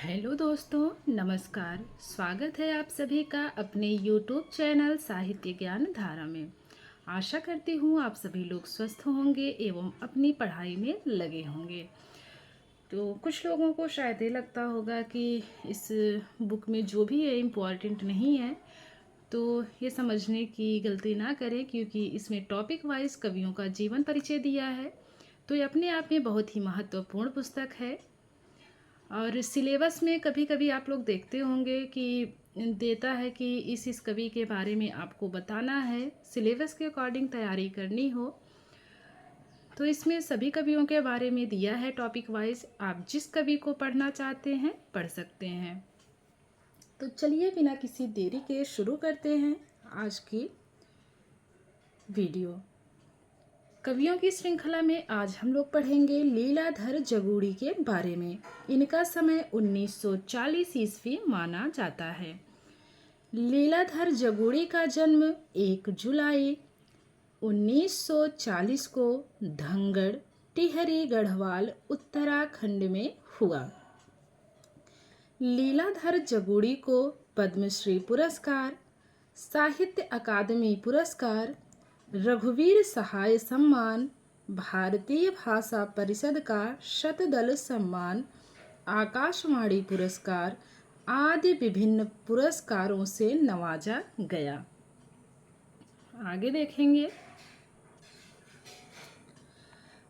Hello दोस्तों, नमस्कार। स्वागत है आप सभी का अपने यूट्यूब चैनल साहित्य ज्ञान धारा में। आशा करती हूँ आप सभी लोग स्वस्थ होंगे एवं अपनी पढ़ाई में लगे होंगे। तो कुछ लोगों को शायद ये लगता होगा कि इस बुक में जो भी है इम्पॉर्टेंट नहीं है, तो ये समझने की गलती ना करें, क्योंकि इसमें टॉपिक वाइज कवियों का जीवन परिचय दिया है। तो ये अपने आप में बहुत ही महत्वपूर्ण पुस्तक है। और सिलेबस में कभी कभी आप लोग देखते होंगे कि देता है कि इस कवि के बारे में आपको बताना है, सिलेबस के अकॉर्डिंग तैयारी करनी हो। तो इसमें सभी कवियों के बारे में दिया है टॉपिक वाइज। आप जिस कवि को पढ़ना चाहते हैं पढ़ सकते हैं। तो चलिए बिना किसी देरी के शुरू करते हैं आज की वीडियो। कवियों की श्रृंखला में आज हम लोग पढ़ेंगे लीलाधर जगूड़ी के बारे में। इनका समय 1940 ईस्वी माना जाता है। लीलाधर जगूड़ी का जन्म 1 जुलाई 1940 को धंगड़ टिहरी गढ़वाल उत्तराखंड में हुआ। लीलाधर जगूड़ी को पद्मश्री पुरस्कार, साहित्य अकादमी पुरस्कार, रघुवीर सहाय सम्मान, भारतीय भाषा परिषद का शतदल सम्मान, आकाशवाणी पुरस्कार आदि विभिन्न पुरस्कारों से नवाजा गया। आगे देखेंगे।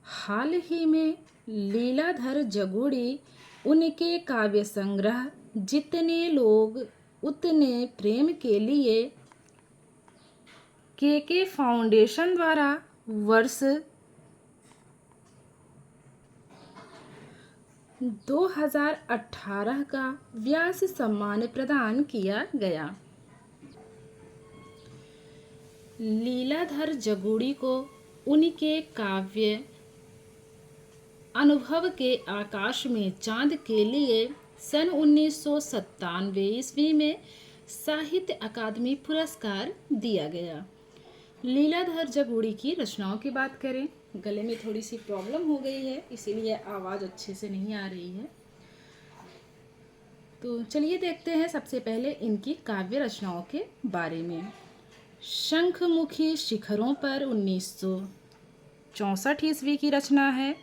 हाल ही में लीलाधर जगूड़ी उनके काव्य संग्रह जितने लोग उतने प्रेम के लिए के फाउंडेशन द्वारा वर्ष 2018 का व्यास सम्मान प्रदान किया गया। लीलाधर जगूड़ी को उनके काव्य अनुभव के आकाश में चांद के लिए सन 1997 ईस्वी में साहित्य अकादमी पुरस्कार दिया गया। लीलाधर जगूड़ी की रचनाओं की बात करें, गले में थोड़ी सी प्रॉब्लम हो गई है, इसीलिए आवाज़ अच्छे से नहीं आ रही है। तो चलिए देखते हैं सबसे पहले इनकी काव्य रचनाओं के बारे में। शंखमुखी शिखरों पर 1964 ईस्वी की रचना है।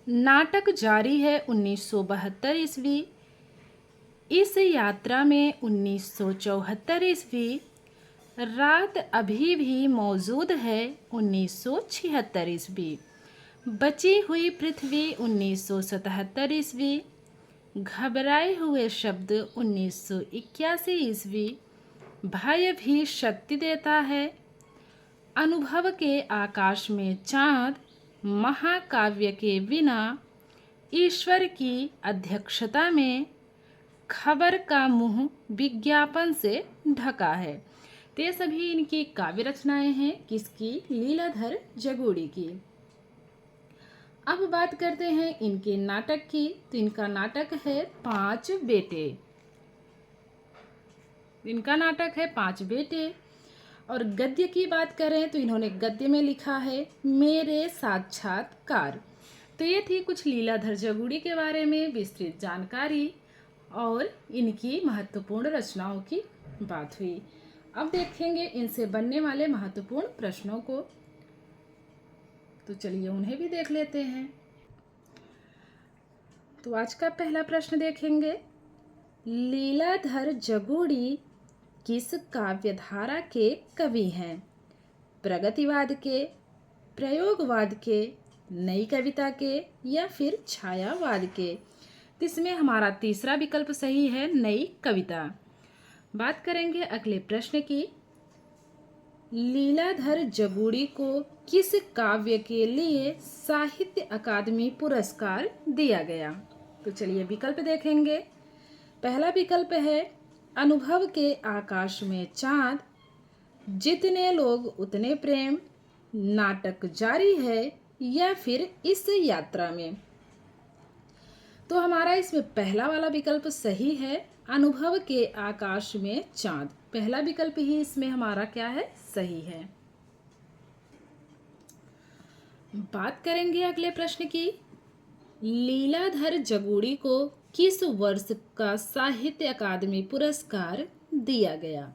नाटक जारी है 1972 ईस्वी। इस यात्रा में 1974 ईस्वी। रात अभी भी मौजूद है 1976 ईस्वी। बची हुई पृथ्वी 1977 ईस्वी। घबराए हुए शब्द 1981 ईस्वी। भय भी शक्ति देता है। अनुभव के आकाश में चांद, महाकाव्य के बिना, ईश्वर की अध्यक्षता में, खबर का मुंह विज्ञापन से ढका है। तो ये सभी इनकी काव्य रचनाएं हैं, किसकी? लीलाधर जगूड़ी की। अब बात करते हैं इनके नाटक की। तो इनका नाटक है 5 बेटे। इनका नाटक है 5 बेटे। और गद्य की बात करें तो इन्होंने गद्य में लिखा है मेरे साक्षात्कार। तो ये थी कुछ लीलाधर जगूड़ी के बारे में विस्तृत जानकारी और इनकी महत्वपूर्ण रचनाओं की बात हुई। अब देखेंगे इनसे बनने वाले महत्वपूर्ण प्रश्नों को। तो चलिए उन्हें भी देख लेते हैं। तो आज का पहला प्रश्न देखेंगे। लीलाधर जगूड़ी किस काव्यधारा के कवि हैं? प्रगतिवाद के, प्रयोगवाद के, नई कविता के या फिर छायावाद के? तो इसमें हमारा तीसरा विकल्प सही है, नई कविता। बात करेंगे अगले प्रश्न की। लीलाधर जगूड़ी को किस काव्य के लिए साहित्य अकादमी पुरस्कार दिया गया? तो चलिए विकल्प देखेंगे। पहला विकल्प है अनुभव के आकाश में चांद, जितने लोग उतने प्रेम, नाटक जारी है या फिर इस यात्रा में? तो हमारा इसमें पहला वाला विकल्प सही है, अनुभव के आकाश में चांद। पहला विकल्प ही इसमें हमारा क्या है? सही है। बात करेंगे अगले प्रश्न की। लीलाधर जगूड़ी को किस वर्ष का साहित्य अकादमी पुरस्कार दिया गया?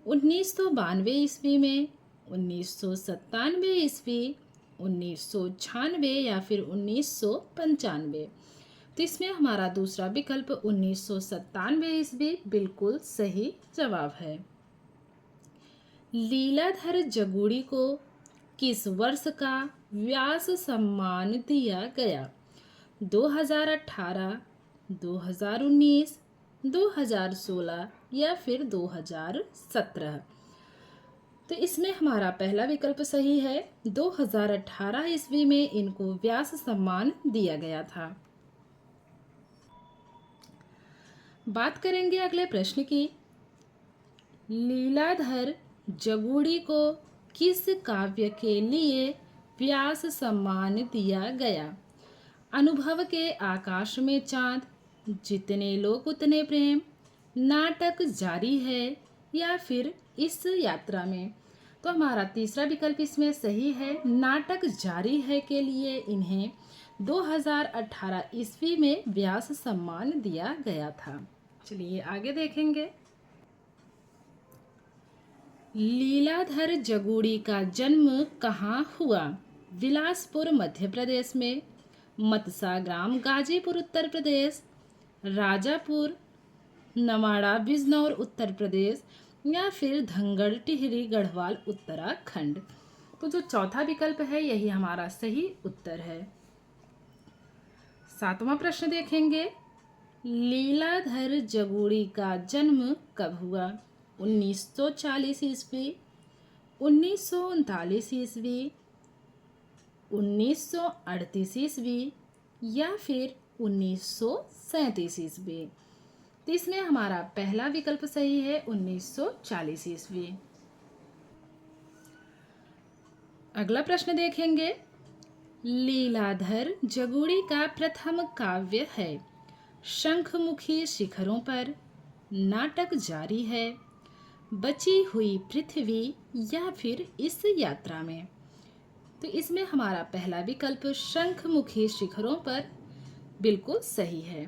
1992 ईस्वी में, 1997 ईस्वी, 1996 या फिर 1995? तो इसमें हमारा दूसरा विकल्प 1997 ईस्वी बिल्कुल सही जवाब है। लीलाधर जगूड़ी को किस वर्ष का व्यास सम्मान दिया गया? 2018, 2019, 2016 या फिर 2017? तो इसमें हमारा पहला विकल्प सही है। 2018 ईस्वी में इनको व्यास सम्मान दिया गया था। बात करेंगे अगले प्रश्न की। लीलाधर जगूड़ी को किस काव्य के लिए व्यास सम्मान दिया गया? अनुभव के आकाश में चांद, जितने लोग उतने प्रेम, नाटक जारी है या फिर इस यात्रा में? तो हमारा तीसरा विकल्प इसमें सही है। नाटक जारी है के लिए इन्हें 2018 ईस्वी में व्यास सम्मान दिया गया था। चलिए आगे देखेंगे। लीलाधर जगूड़ी का जन्म कहाँ हुआ? बिलासपुर मध्य प्रदेश में, मतसा ग्राम गाजीपुर उत्तर प्रदेश, राजापुर नवाड़ा बिजनौर उत्तर प्रदेश या फिर धनगढ़ टिहरी गढ़वाल उत्तराखंड? तो जो चौथा विकल्प है यही हमारा सही उत्तर है। सातवां प्रश्न देखेंगे। लीलाधर जगूड़ी का जन्म कब हुआ? 1940 ईस्वी, 1939 ईस्वी, 1938 ईस्वी या फिर 1937 ईस्वी? तो इसमें हमारा पहला विकल्प सही है, 1940 ईस्वी। अगला प्रश्न देखेंगे। लीलाधर जगूड़ी का प्रथम काव्य है शंखमुखी शिखरों पर, नाटक जारी है, बची हुई पृथ्वी या फिर इस यात्रा में? तो इसमें हमारा पहला विकल्प शंखमुखी शिखरों पर बिल्कुल सही है।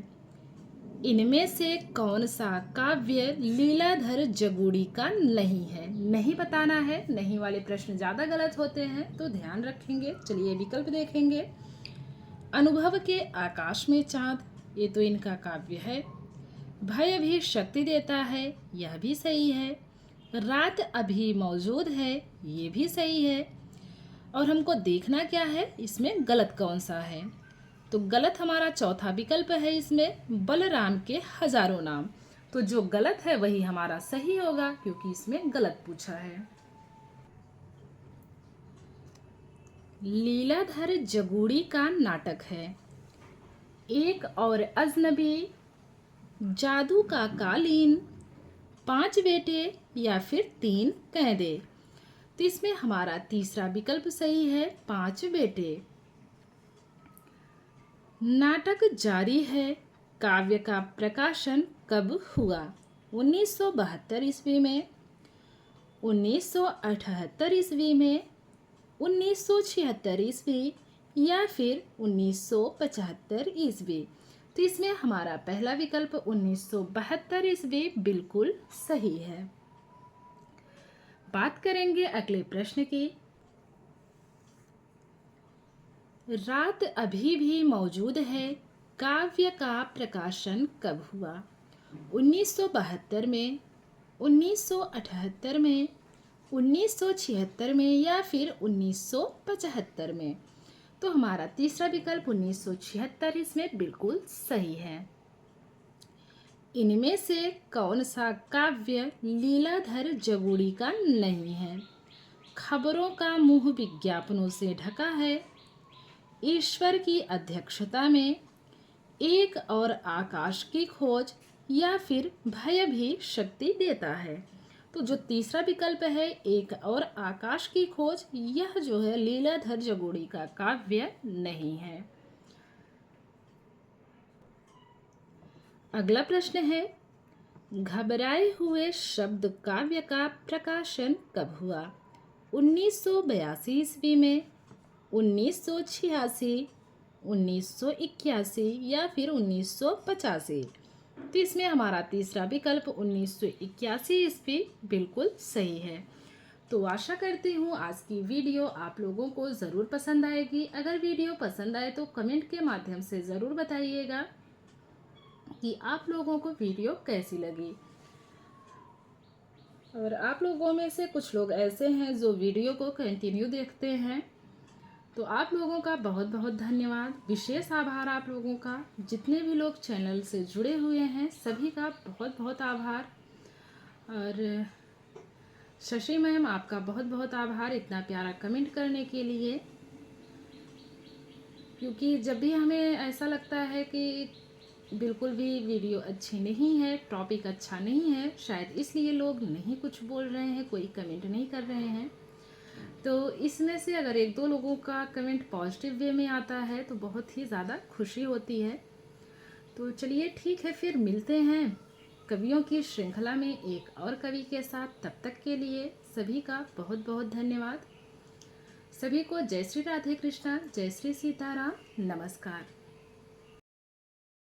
इनमें से कौन सा काव्य लीलाधर जगूड़ी का नहीं है? नहीं बताना है, नहीं वाले प्रश्न ज़्यादा गलत होते हैं तो ध्यान रखेंगे। चलिए विकल्प देखेंगे। अनुभव के आकाश में चांद, ये तो इनका काव्य है। भय भी शक्ति देता है, यह भी सही है। रात अभी मौजूद है, ये भी सही है। और हमको देखना क्या है, इसमें गलत कौन सा है? तो गलत हमारा चौथा विकल्प है, इसमें बलराम के हजारों नाम। तो जो गलत है वही हमारा सही होगा क्योंकि इसमें गलत पूछा है। लीलाधर जगूड़ी का नाटक है एक और अजनबी, जादू का कालीन, 5 बेटे या फिर 3 कैदे? तो इसमें हमारा तीसरा विकल्प सही है, 5 बेटे। नाटक जारी है काव्य का प्रकाशन कब हुआ? 1972 ईस्वी में, 1978 ईस्वी में, 1976 ईस्वी या फिर 1975 ईस्वी? तो इसमें हमारा पहला विकल्प 1972 ईस्वी बिल्कुल सही है। बात करेंगे अगले प्रश्न की। रात अभी भी मौजूद है काव्य का प्रकाशन कब हुआ? 1972 में, 1978 में, 1976 में या फिर 1975 में? तो हमारा तीसरा विकल्प 1976 इसमें बिल्कुल सही है। इनमें से कौन सा काव्य लीलाधर जगूड़ी का नहीं है? खबरों का मुंह विज्ञापनों से ढका है, ईश्वर की अध्यक्षता में, एक और आकाश की खोज या फिर भय भी शक्ति देता है? तो जो तीसरा विकल्प है, एक और आकाश की खोज, यह जो है लीलाधर जगूड़ी का काव्य नहीं है। अगला प्रश्न है। घबराए हुए शब्द काव्य का प्रकाशन कब हुआ? 1982 ईस्वी में, 1986, 1981 या फिर 1985। तो इसमें हमारा तीसरा विकल्प 1981 ईस्वी बिल्कुल सही है। तो आशा करती हूँ आज की वीडियो आप लोगों को ज़रूर पसंद आएगी। अगर वीडियो पसंद आए तो कमेंट के माध्यम से ज़रूर बताइएगा कि आप लोगों को वीडियो कैसी लगी। और आप लोगों में से कुछ लोग ऐसे हैं जो वीडियो को कंटिन्यू देखते हैं, तो आप लोगों का बहुत बहुत धन्यवाद, विशेष आभार आप लोगों का। जितने भी लोग चैनल से जुड़े हुए हैं सभी का बहुत बहुत आभार। और शशि मैम आपका बहुत बहुत आभार इतना प्यारा कमेंट करने के लिए, क्योंकि जब भी हमें ऐसा लगता है कि बिल्कुल भी वीडियो अच्छी नहीं है, टॉपिक अच्छा नहीं है, शायद इसलिए लोग नहीं कुछ बोल रहे हैं, कोई कमेंट नहीं कर रहे हैं, तो इसमें से अगर एक दो लोगों का कमेंट पॉजिटिव वे में आता है तो बहुत ही ज़्यादा खुशी होती है। तो चलिए ठीक है, फिर मिलते हैं कवियों की श्रृंखला में एक और कवि के साथ। तब तक के लिए सभी का बहुत बहुत धन्यवाद। सभी को जय श्री राधे कृष्णा, जय श्री सीताराम, नमस्कार।